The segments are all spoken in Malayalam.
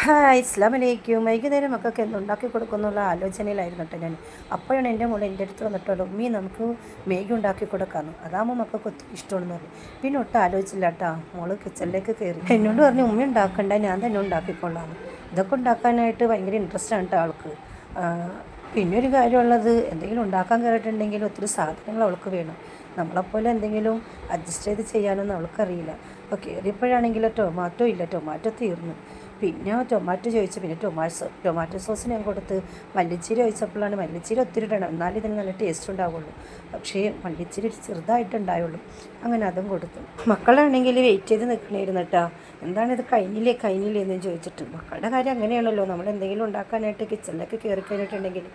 ഹായ് അസ്സലാമലൈക്കും. വൈകുന്നേരം മക്കൾക്ക് എന്തുണ്ടാക്കി കൊടുക്കുന്നുള്ള ആലോചനയിലായിരുന്നു കേട്ടോ ഞാൻ. അപ്പോഴാണ് എൻ്റെ മോൾ എൻ്റെ അടുത്ത് വന്നിട്ടുള്ളൂ, ഉമ്മി നമുക്ക് മേഗി ഉണ്ടാക്കി കൊടുക്കാമെന്ന്. അതാകുമ്പോൾ മക്കൾക്ക് ഒത്തിരി ഇഷ്ടമാണെന്ന് പറഞ്ഞു. പിന്നെ ഒട്ടും ആലോചിച്ചില്ല കേട്ടോ, മോള് കിച്ചണിലേക്ക് കയറി എന്നോട് പറഞ്ഞു ഉമ്മി ഉണ്ടാക്കണ്ട, ഞാൻ തന്നെ ഉണ്ടാക്കിക്കൊള്ളാമെന്ന്. ഇതൊക്കെ ഉണ്ടാക്കാനായിട്ട് ഭയങ്കര ഇൻട്രസ്റ്റ് ആണ് കേട്ടോ ആൾക്ക്. പിന്നെ ഒരു കാര്യമുള്ളത്, എന്തെങ്കിലും ഉണ്ടാക്കാൻ കയറിയിട്ടുണ്ടെങ്കിൽ ഒത്തിരി സാധനങ്ങൾ അവൾക്ക് വേണം. നമ്മളെപ്പോലെ എന്തെങ്കിലും അഡ്ജസ്റ്റ് ചെയ്ത് ചെയ്യാനൊന്നും അവൾക്കറിയില്ല. അപ്പോൾ കയറിയപ്പോഴാണെങ്കിൽ ടൊമാറ്റോ ഇല്ല, ടൊമാറ്റോ തീർന്നു. പിന്നെ ടൊമാറ്റോ ചോദിച്ചു, പിന്നെ ടൊമാറ്റോ സോസ് ഞാൻ കൊടുത്ത്. മല്ലിച്ചീര ചോദിച്ചപ്പോഴാണ് മല്ലിച്ചീര ഒത്തിരി ഇടണം, എന്നാലും ഇതിന് നല്ല ടേസ്റ്റ് ഉണ്ടാവുള്ളൂ. പക്ഷേ മല്ലിച്ചീര ചെറുതായിട്ടുണ്ടായുള്ളൂ. അങ്ങനെ അതും കൊടുത്തു. മക്കളാണെങ്കിൽ വെയിറ്റ് ചെയ്ത് നിൽക്കണമായിരുന്നു കേട്ടോ, എന്താണിത് കഴിഞ്ഞില്ലേ എന്ന് ചോദിച്ചിട്ട്. മക്കളുടെ കാര്യം അങ്ങനെയാണല്ലോ, നമ്മൾ എന്തെങ്കിലും ഉണ്ടാക്കാനായിട്ട് കിച്ചണിലേക്ക് കയറി കഴിഞ്ഞിട്ടുണ്ടെങ്കിൽ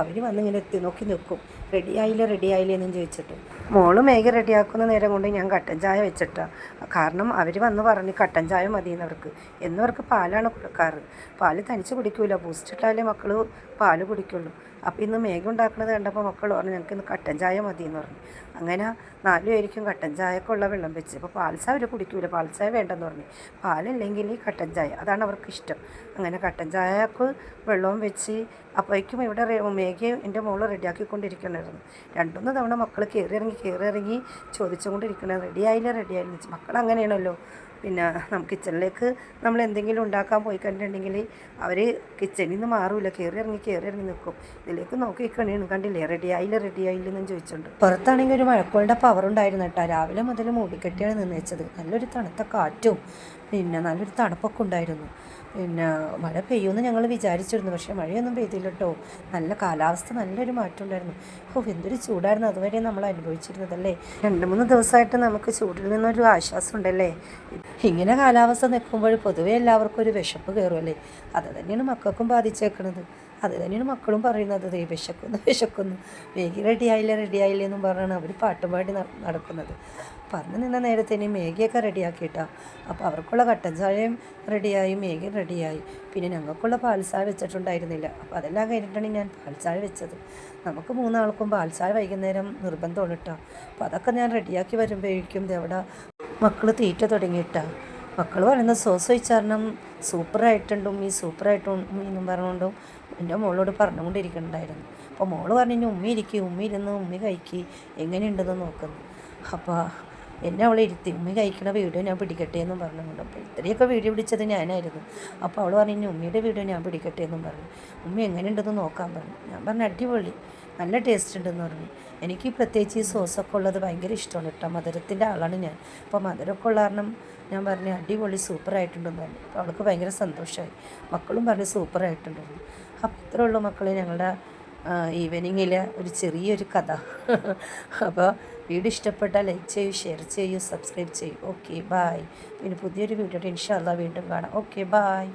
അവർ വന്നിങ്ങനെ എത്തി നോക്കി നിൽക്കും, റെഡിയായില്ലേ എന്നും ചോദിച്ചിട്ട്. മോള് മേഗി റെഡിയാക്കുന്ന നേരം കൊണ്ട് ഞാൻ കട്ടൻ ചായ വെച്ചിട്ടാണ്. കാരണം അവർ വന്ന് പറഞ്ഞ് കട്ടൻ ചായ മതിയെന്നവർക്ക്. എന്നവർക്ക് പാലാണ് കൊടുക്കാറ്. പാല് തനിച്ച് കുടിക്കില്ല, ബൂസ്റ്റ് ഇട്ടാലേ മക്കൾ പാല് കുടിക്കുള്ളൂ. അപ്പോൾ ഇന്ന് മേഗി ഉണ്ടാക്കുന്നത് കണ്ടപ്പോൾ മക്കൾ പറഞ്ഞു ഞങ്ങൾക്ക് ഇന്ന് കട്ടൻ ചായ മതിയെന്ന് പറഞ്ഞു. അങ്ങനെ 4 പേർക്കും കട്ടൻ ചായക്കുള്ള വെള്ളം വെച്ച്. അപ്പോൾ പാൽച്ചായ അവർ കുടിക്കില്ല, പാൽച്ചായ വേണ്ടെന്ന് പറഞ്ഞു. പാലില്ലെങ്കിൽ കട്ടൻ ചായ, അതാണ് അവർക്ക് ഇഷ്ടം. അങ്ങനെ കട്ടൻ ചായക്ക് വെള്ളവും വെച്ച്. അപ്പോഴേക്കും ഇവിടെ മേഗി എൻ്റെ മോള് റെഡിയാക്കിക്കൊണ്ടിരിക്കണമായിരുന്നു. 2-3 തവണ മക്കൾ കയറി ഇറങ്ങി ചോദിച്ചുകൊണ്ടിരിക്കണം, റെഡിയായില്ല മക്കൾ അങ്ങനെയാണല്ലോ. പിന്നെ കിച്ചണിലേക്ക് നമ്മൾ എന്തെങ്കിലും ഉണ്ടാക്കാൻ പോയി കണ്ടിട്ടുണ്ടെങ്കിൽ അവർ കിച്ചണിൽ നിന്ന് മാറില്ല, കയറി ഇറങ്ങി നിൽക്കും. ഇതിലേക്ക് നോക്കി കണ്ടില്ലേ റെഡിയായില്ലെന്നും ചോദിച്ചുകൊണ്ട്. പുറത്താണെങ്കിൽ ഒരു മഴക്കോളിൻ്റെ പവർ ഉണ്ടായിരുന്നു കേട്ടോ. രാവിലെ മുതൽ മൂടിക്കെട്ടിയാണ് നിന്ന് വെച്ചത്. നല്ലൊരു തണുത്ത കാറ്റും പിന്നെ നല്ലൊരു തണുപ്പൊക്കെ ഉണ്ടായിരുന്നു. പിന്നെ മഴ പെയ്യുമെന്ന് ഞങ്ങൾ വിചാരിച്ചിരുന്നു, പക്ഷേ മഴയൊന്നും പെയ്തില്ല കേട്ടോ. നല്ല കാലാവസ്ഥ, നല്ലൊരു മാറ്റം ഉണ്ടായിരുന്നു. എന്തൊരു ചൂടായിരുന്നു അതുവരെ നമ്മൾ അനുഭവിച്ചിരുന്നതല്ലേ. 2-3 ദിവസമായിട്ട് നമുക്ക് ചൂടിൽ നിന്നൊരു ആശ്വാസം ഉണ്ടല്ലേ. ഇങ്ങനെ കാലാവസ്ഥ നിൽക്കുമ്പോൾ പൊതുവേ എല്ലാവർക്കും ഒരു വിശപ്പ് കയറുമല്ലേ. അത് തന്നെയാണ് മക്കൾക്കും ബാധിച്ചേക്കണത്. അത് തന്നെയാണ് മക്കളും പറയുന്നത്, വിശക്കുന്നു മേഗി റെഡിയായില്ലേ എന്നും പറഞ്ഞാണ് അവർ പാട്ടുപാടി നടക്കുന്നത്. പറഞ്ഞു നിന്ന നേരത്തേന് മേഗിയൊക്കെ റെഡിയാക്കിയിട്ടാണ്. അപ്പോൾ അവർക്കുള്ള കട്ടൻ ചായയും റെഡിയായി, മേഗി റെഡിയായി. പിന്നെ ഞങ്ങൾക്കുള്ള പാൽച്ചായ വെച്ചിട്ടുണ്ടായിരുന്നില്ല. അപ്പോൾ അതെല്ലാം കഴിഞ്ഞിട്ടാണ് ഞാൻ പാൽച്ചായ വെച്ചത്. നമുക്ക് 3 ആൾക്കും പാൽച്ചായ വൈകുന്നേരം നിർബന്ധമാണ് കേട്ടോ. അപ്പോൾ അതൊക്കെ ഞാൻ റെഡിയാക്കി വരുമ്പോഴേക്കും എവിടെ മക്കൾ തീറ്റ തുടങ്ങിയിട്ടാണ്. മക്കൾ പറയുന്നത് സോസ് ഒഴിച്ചാരണം സൂപ്പറായിട്ടുണ്ടും എന്നും പറഞ്ഞുകൊണ്ടും എൻ്റെ മോളോട് പറഞ്ഞുകൊണ്ടിരിക്കുന്നുണ്ടായിരുന്നു. അപ്പോൾ മോള് പറഞ്ഞു ഉമ്മി ഇരുന്ന് ഉമ്മി കഴിക്കി എങ്ങനെയുണ്ടെന്ന് നോക്കുന്നു. അപ്പോൾ എന്നെ അവളെ ഇരുത്തി ഉമ്മി കഴിക്കണ വീഡിയോ ഞാൻ പിടിക്കട്ടെ എന്നും പറഞ്ഞുകൊണ്ട്. അപ്പോൾ ഇത്രയൊക്കെ വീഡിയോ പിടിച്ചത് ഞാനായിരുന്നു. അപ്പോൾ അവൾ പറഞ്ഞു ഉമ്മിയുടെ വീഡിയോ ഞാൻ പിടിക്കട്ടെ എന്നും പറഞ്ഞു. ഉമ്മി എങ്ങനെയുണ്ടെന്ന് നോക്കാൻ പറഞ്ഞു. ഞാൻ പറഞ്ഞു അടിപൊളി, നല്ല ടേസ്റ്റ് ഉണ്ടെന്ന് പറഞ്ഞു. എനിക്ക് പ്രത്യേകിച്ച് ഈ സോസൊക്കെ ഉള്ളത് ഭയങ്കര ഇഷ്ടമാണ് കേട്ടോ. മധുരത്തിൻ്റെ ആളാണ് ഞാൻ. അപ്പോൾ മധുരമൊക്കെ ഉള്ള കാരണം ഞാൻ പറഞ്ഞു അടിപൊളി സൂപ്പറായിട്ടുണ്ടെന്ന് പറഞ്ഞു. അപ്പോൾ അവൾക്ക് ഭയങ്കര സന്തോഷമായി. മക്കളും പറഞ്ഞു സൂപ്പറായിട്ടുണ്ടെന്ന്. അപ്പോൾ ഇത്രേ ഉള്ളൂ മക്കളെ ഞങ്ങളുടെ ഈവനിങ്ങിൽ ഒരു ചെറിയൊരു കഥ. അപ്പോൾ വീഡിയോ ഇഷ്ടപ്പെട്ടാൽ ലൈക്ക് ചെയ്യൂ, ഷെയർ ചെയ്യൂ, സബ്സ്ക്രൈബ് ചെയ്യൂ. Okay bye. പിന്നെ പുതിയൊരു വീഡിയോ ഇൻഷാ അല്ലാഹ് വീണ്ടും കാണാം. Okay bye.